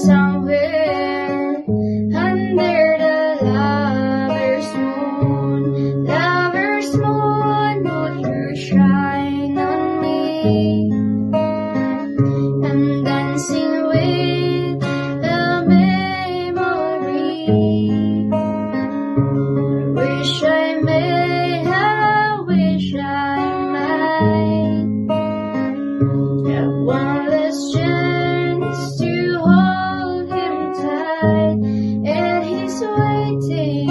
somewhere under the lover's moon, would you shine on me? And dancing with the memory. Wish I may, I wish I might have one last chance to hold him tight, and he's waiting.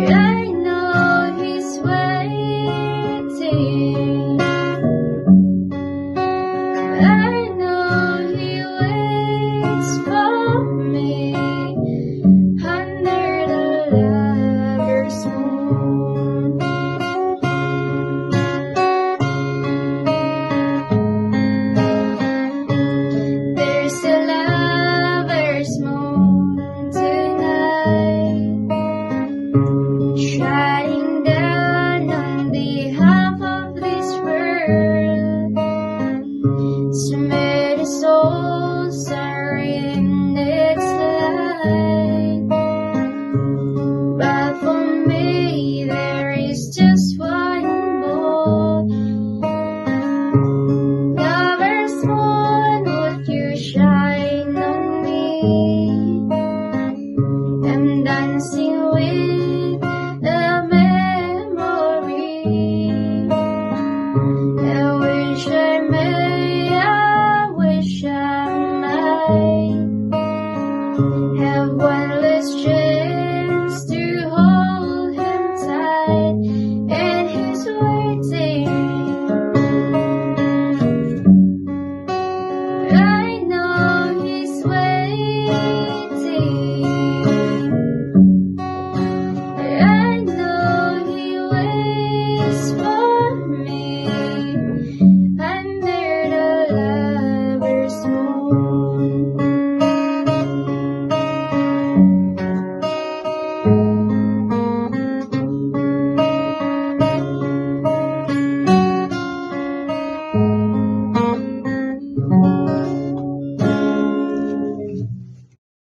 I know he's waiting. I